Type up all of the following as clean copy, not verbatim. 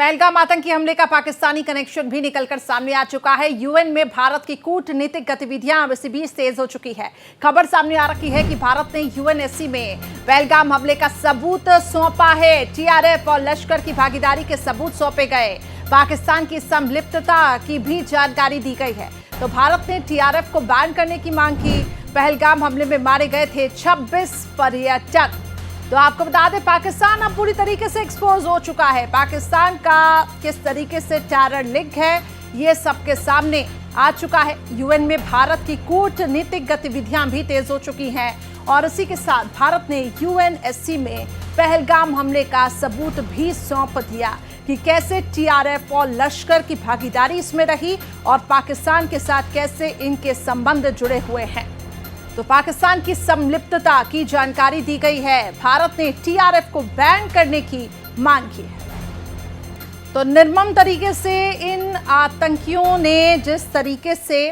पहलगाम आतंकी हमले का पाकिस्तानी कनेक्शन भी निकलकर सामने आ चुका है। यूएन में भारत की कूटनीतिक गतिविधियां अब इसी बीच तेज हो चुकी है। खबर सामने आ रही है कि भारत ने यूएनएससी में पहलगाम हमले का सबूत सौंपा है। टीआरएफ और लश्कर की भागीदारी के सबूत सौंपे गए। पाकिस्तान की संलिप्तता की भी जानकारी दी गई है। तो भारत ने टीआरएफ को बैन करने की मांग की। पहलगाम हमले में मारे गए थे 26 पर्यटक। तो आपको बता दें, पाकिस्तान अब पूरी तरीके से एक्सपोज हो चुका है। पाकिस्तान का किस तरीके से टेरर लिंक है, ये सबके सामने आ चुका है। यूएन में भारत की कूटनीतिक गतिविधियां भी तेज हो चुकी हैं और इसी के साथ भारत ने यूएनएससी में पहलगाम हमले का सबूत भी सौंप दिया कि कैसे टीआरएफ और लश्कर की भागीदारी इसमें रही और पाकिस्तान के साथ कैसे इनके संबंध जुड़े हुए हैं। तो पाकिस्तान की संलिप्तता की जानकारी दी गई है। भारत ने टीआरएफ को बैन करने की मांग की है। तो निर्मम तरीके से इन आतंकियों ने जिस तरीके से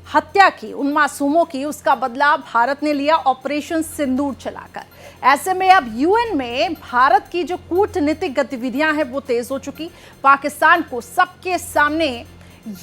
हत्या की उन मासूमों की, उसका बदला भारत ने लिया ऑपरेशन सिंदूर चलाकर। ऐसे में अब यूएन में भारत की जो कूटनीतिक गतिविधियां हैं वो तेज हो चुकी। पाकिस्तान को सबके सामने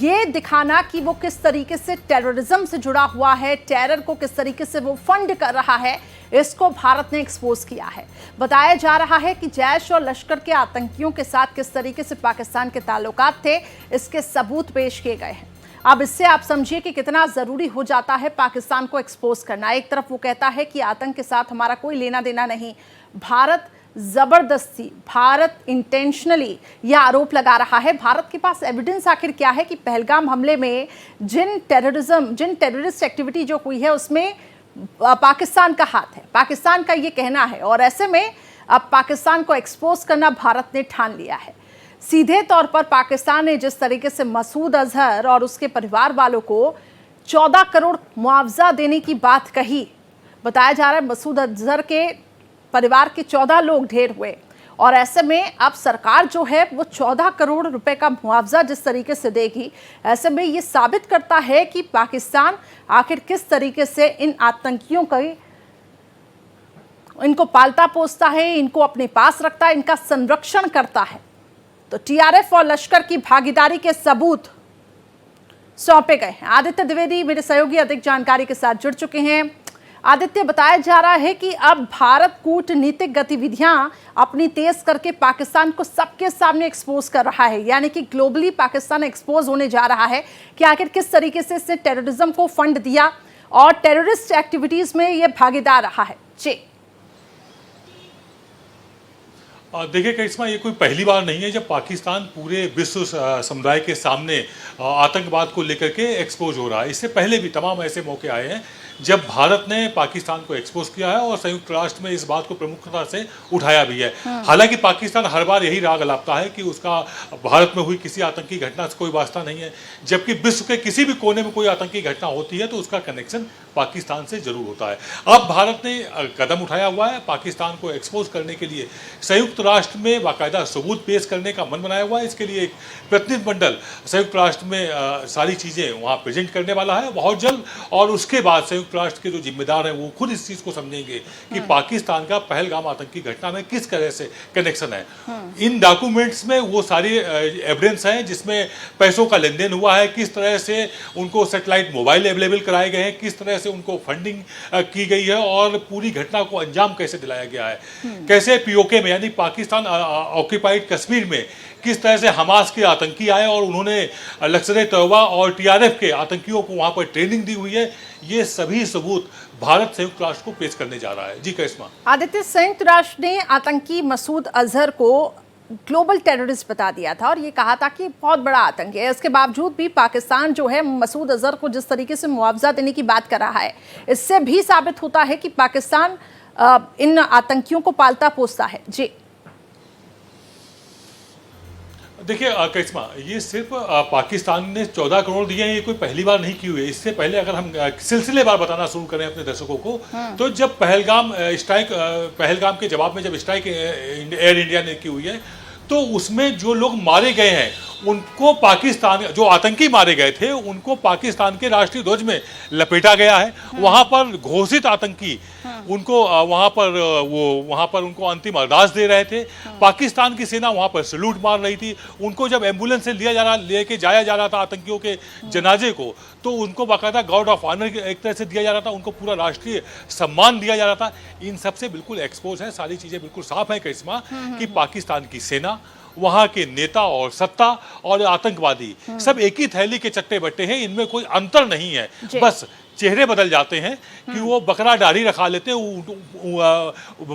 ये दिखाना कि वो किस तरीके से टेररिज्म से जुड़ा हुआ है, टेरर को किस तरीके से वो फंड कर रहा है, इसको भारत ने एक्सपोज किया है। बताया जा रहा है कि जैश और लश्कर के आतंकियों के साथ किस तरीके से पाकिस्तान के ताल्लुकात थे, इसके सबूत पेश किए गए हैं। अब इससे आप समझिए कि कितना जरूरी हो जाता है पाकिस्तान को एक्सपोज करना। एक तरफ वो कहता है कि आतंक के साथ हमारा कोई लेना देना नहीं, भारत जबरदस्ती, भारत इंटेंशनली यह आरोप लगा रहा है। भारत के पास एविडेंस आखिर क्या है कि पहलगाम हमले में जिन टेररिस्ट एक्टिविटी जो हुई है उसमें पाकिस्तान का हाथ है, पाकिस्तान का ये कहना है। और ऐसे में अब पाकिस्तान को एक्सपोज करना भारत ने ठान लिया है। सीधे तौर पर पाकिस्तान ने जिस तरीके से मसूद अजहर और उसके परिवार वालों को 14 करोड़ मुआवजा देने की बात कही। बताया जा रहा है मसूद अजहर के परिवार के 14 लोग ढेर हुए और ऐसे में अब सरकार जो है वो 14 करोड़ रुपए का मुआवजा जिस तरीके से देगी, ऐसे में ये साबित करता है कि पाकिस्तान आखिर किस तरीके से इन आतंकियों का इनको पालता पोसता है, इनको अपने पास रखता है, इनका संरक्षण करता है। तो टीआरएफ और लश्कर की भागीदारी के सबूत सौंपे गए हैं। आदित्य द्विवेदी मेरे सहयोगी अधिक जानकारी के साथ जुड़ चुके हैं। आदित्य, बताया जा रहा है कि अब भारत कूटनीतिक गतिविधियां अपनी तेज करके पाकिस्तान को सबके सामने एक्सपोज कर रहा है, यानी कि ग्लोबली पाकिस्तान एक्सपोज होने जा रहा है कि आखिर किस तरीके से इसने टेररिज्म को फंड दिया और टेररिस्ट एक्टिविटीज में यह भागीदार रहा है। जी देखिए करिश्मा, ये कोई पहली बार नहीं है जब पाकिस्तान पूरे विश्व समुदाय के सामने आतंकवाद को लेकर के एक्सपोज हो रहा है। इससे पहले भी तमाम ऐसे मौके आए हैं जब भारत ने पाकिस्तान को एक्सपोज किया है और संयुक्त राष्ट्र में इस बात को प्रमुखता से उठाया भी है। हालांकि पाकिस्तान हर बार यही राग अलापता है कि उसका भारत में हुई किसी आतंकी घटना से कोई वास्ता नहीं है, जबकि विश्व के किसी भी कोने में कोई आतंकी घटना होती है तो उसका कनेक्शन पाकिस्तान से जरूर होता है। अब भारत ने कदम उठाया हुआ है पाकिस्तान को एक्सपोज करने के लिए, संयुक्त राष्ट्र में बाकायदा सबूत पेश करने का मन बनाया हुआ है। इसके लिए एक प्रतिनिधिमंडल संयुक्त राष्ट्र में सारी चीज़ें वहाँ प्रेजेंट करने वाला है बहुत जल्द, और उसके बाद संयुक्त राष्ट्र के जो जिम्मेदार हैं वो खुद इस चीज़ को समझेंगे कि पाकिस्तान का पहलगाम आतंकी घटना में किस तरह से कनेक्शन है। इन डॉक्यूमेंट्स में वो सारी एविडेंस हैं जिसमें पैसों का लेन देन हुआ है, किस तरह से उनको सैटेलाइट मोबाइल अवेलेबल कराए गए हैं, किस तरह से उनको फंडिंग की गई है और पूरी घटना को अंजाम कैसे दिलाया गया है, कैसे पीओके में यानी पाकिस्तान ऑक्यूपाइड कश्मीर में किस तरह से हमास के आतंकी आए और उन्होंने लश्कर-ए-तौबा और टीआरएफ के आतंकियों को वहां पर ट्रेनिंग दी हुई है। ये सभी सबूत भारत संयुक्त राष्ट्र को पेश करने जा रहा है। जी करिश्मा। आदित्य, संयुक्त राष्ट्र ने आतंकी मसूद अजहर को ग्लोबल टेररिस्ट बता दिया था और ये कहा था कि बहुत बड़ा आतंकी है। इसके बावजूद भी पाकिस्तान जो है मसूद अजहर को जिस तरीके से मुआवजा देने की बात कर रहा है, इससे भी साबित होता है कि पाकिस्तान इन आतंकियों को पालता पोसता है। जी देखिए करिश्मा, ये सिर्फ पाकिस्तान ने 14 करोड़ दिए हैं, ये कोई पहली बार नहीं की हुई है। इससे पहले अगर हम सिलसिलेवार बताना शुरू करें अपने दर्शकों को, तो जब पहलगाम के जवाब में जब स्ट्राइक एयर इंडिया ने की हुई है तो उसमें जो लोग मारे गए हैं उनको पाकिस्तान जो आतंकी मारे गए थे उनको पाकिस्तान के राष्ट्रीय ध्वज में लपेटा गया है। वहां पर घोषित आतंकी उनको वहां पर उनको अंतिम अरदास दे रहे थे। पाकिस्तान की सेना वहां पर सैल्यूट मार रही थी। उनको जब एम्बुलेंस से लेके जाया जा रहा था आतंकियों के जनाजे को, तो उनको बाकायदा गार्ड ऑफ ऑनर एक तरह से दिया जा रहा था, उनको पूरा राष्ट्रीय सम्मान दिया जा रहा था। इन सबसे बिल्कुल एक्सपोज है, सारी चीजें बिल्कुल साफ है करिश्मा कि पाकिस्तान की सेना, वहां के नेता और सत्ता और आतंकवादी सब एक ही थैली के चट्टे बट्टे हैं। इनमें कोई अंतर नहीं है, बस चेहरे बदल जाते हैं कि वो बकरा दाढ़ी रखा लेते हैं,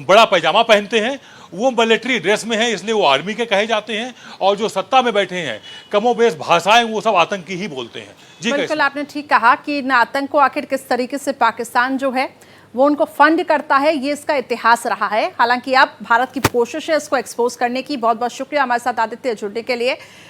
बड़ा पैजामा पहनते हैं, वो मिलिट्री ड्रेस में है इसलिए वो आर्मी के कहे जाते हैं, और जो सत्ता में बैठे हैं कमोबेश भाषाएं वो सब आतंकी ही बोलते हैं। जी बिल्कुल, आपने ठीक कहा कि इन आतंक को आखिर किस तरीके से पाकिस्तान जो है वो उनको फंड करता है, ये इसका इतिहास रहा है। हालांकि अब भारत की कोशिश है इसको एक्सपोज करने की। बहुत बहुत शुक्रिया हमारे साथ आदित्य जुड़ने के लिए।